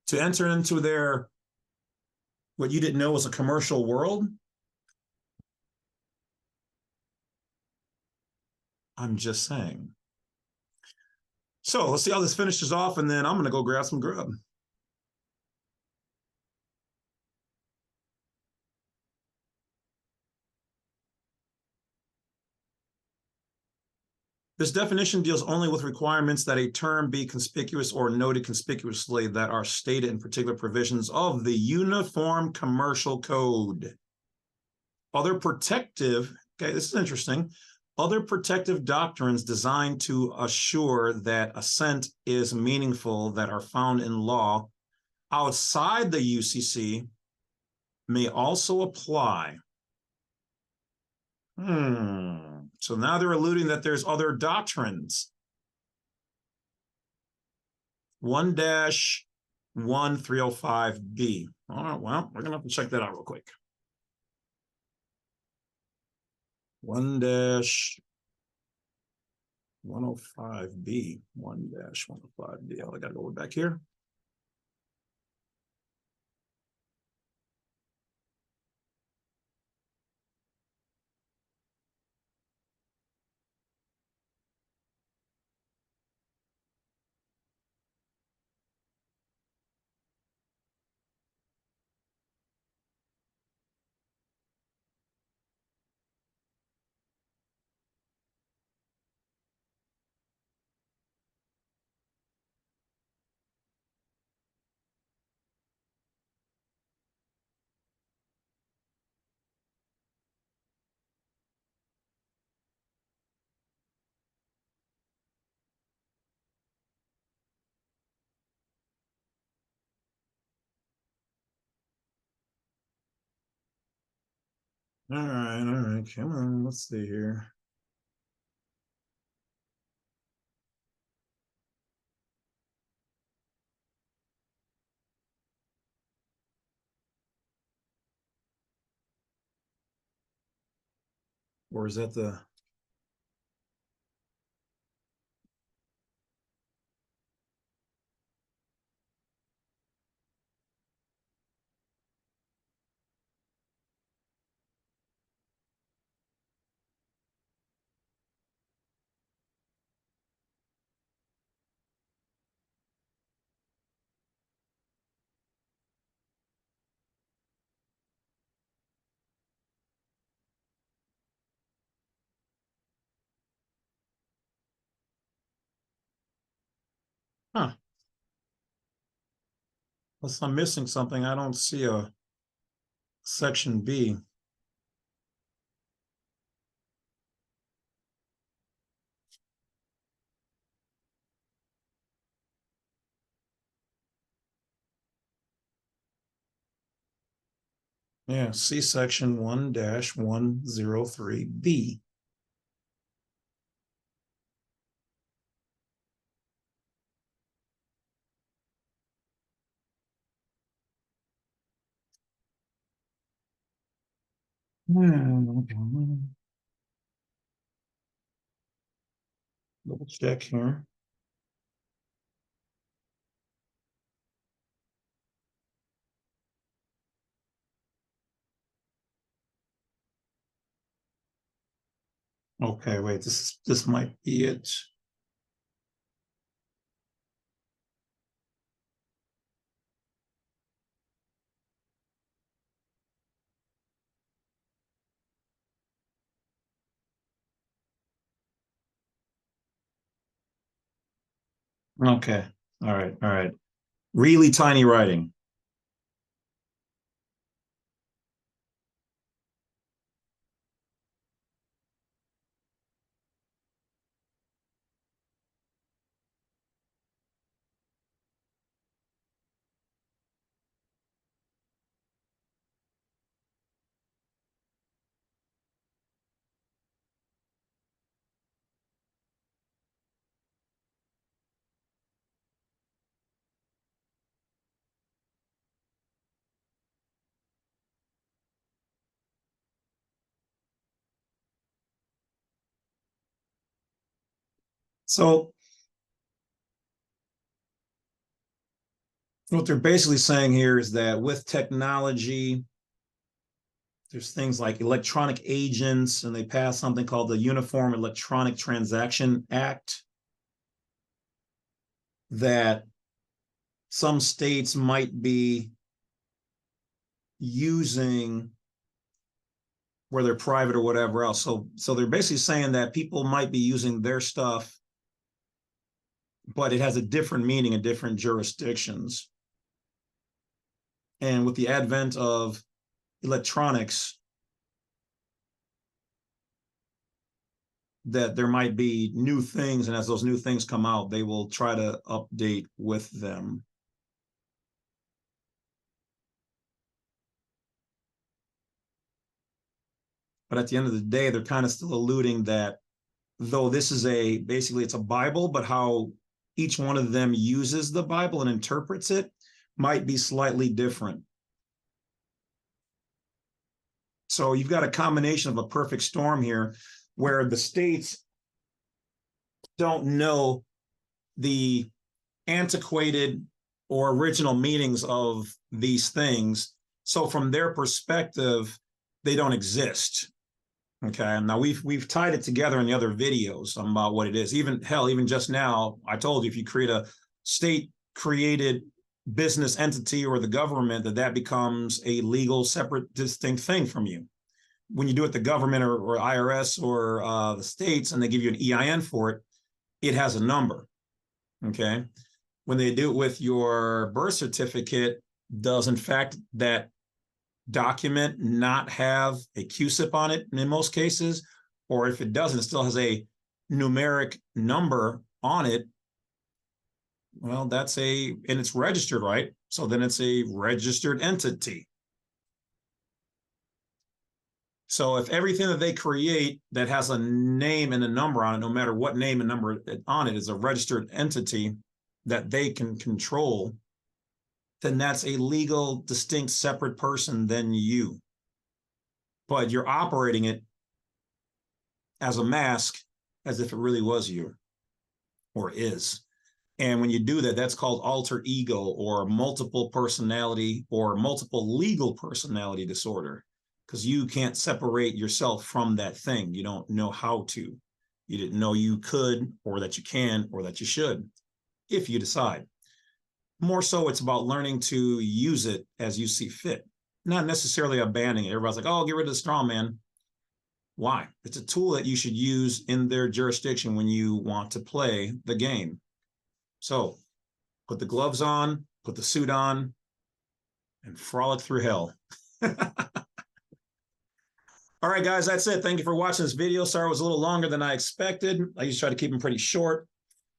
to enter into their, what you didn't know was a commercial world? I'm just saying. So let's see how this finishes off, and then I'm going to go grab some grub. This definition deals only with requirements that a term be conspicuous or noted conspicuously that are stated in particular provisions of the Uniform Commercial Code. Other protective, okay, this is interesting. Other protective doctrines designed to assure that assent is meaningful that are found in law outside the UCC may also apply. So now they're alluding that there's other doctrines. 1-1305B. All right, well, we're going to have to check that out real quick. 1-105B. 1-105B. Oh, I got to go back here. All right, come on, let's see here. Or is that the... Huh. Unless I'm missing something, I don't see a section B. Yeah, C section 1-103B. Double check here. Okay, wait, this might be it. Okay, all right. Really tiny writing. So what they're basically saying here is that with technology, there's things like electronic agents, and they passed something called the Uniform Electronic Transaction Act, that some states might be using, where they're private or whatever else. So they're basically saying that people might be using their stuff, but it has a different meaning in different jurisdictions. And with the advent of electronics, that there might be new things, and as those new things come out, they will try to update with them. But at the end of the day, they're kind of still alluding that though this is basically it's a Bible, but how each one of them uses the Bible and interprets it might be slightly different. So you've got a combination of a perfect storm here, where the states don't know the antiquated or original meanings of these things. So from their perspective, they don't exist. Okay, now we've tied it together in the other videos about what it is. Even just now, I told you if you create a state created business entity or the government, that becomes a legal, separate, distinct thing from you. When you do it the government or IRS or the states, and they give you an EIN for it, it has a number. Okay, when they do it with your birth certificate, does in fact that document not have a QSIP on it in most cases? Or if it doesn't, it still has a numeric number on it, well, and it's registered, right? So then it's a registered entity. So if everything that they create that has a name and a number on it, no matter what name and number on it, is a registered entity that they can control, then that's a legal, distinct, separate person than you. But you're operating it as a mask, as if it really was you, or is. And when you do that, that's called alter ego, or multiple personality, or multiple legal personality disorder, because you can't separate yourself from that thing. You don't know how to. You didn't know you could, or that you can, or that you should, if you decide. More so, it's about learning to use it as you see fit, not necessarily abandoning it. Everybody's like, oh, get rid of the straw man. Why? It's a tool that you should use in their jurisdiction when you want to play the game. So put the gloves on, put the suit on, and frolic through hell. All right, guys, that's it. Thank you for watching this video. Sorry it was a little longer than I expected. I used to try to keep them pretty short.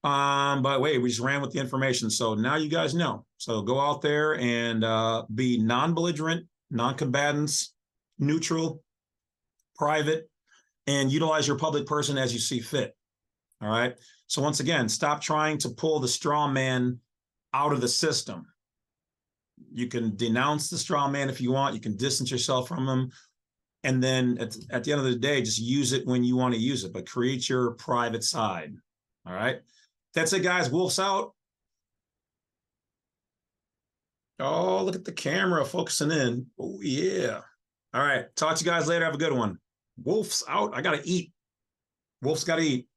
But wait, we just ran with the information. So now you guys know. So go out there and be non-belligerent, non-combatants, neutral, private, and utilize your public person as you see fit. All right. So once again, stop trying to pull the straw man out of the system. You can denounce the straw man if you want. You can distance yourself from him. And then at the end of the day, just use it when you want to use it, but create your private side. All right. That's it, guys. Wolf's out. Oh, look at the camera focusing in. Oh, yeah. All right. Talk to you guys later. Have a good one. Wolf's out. I got to eat. Wolf's got to eat.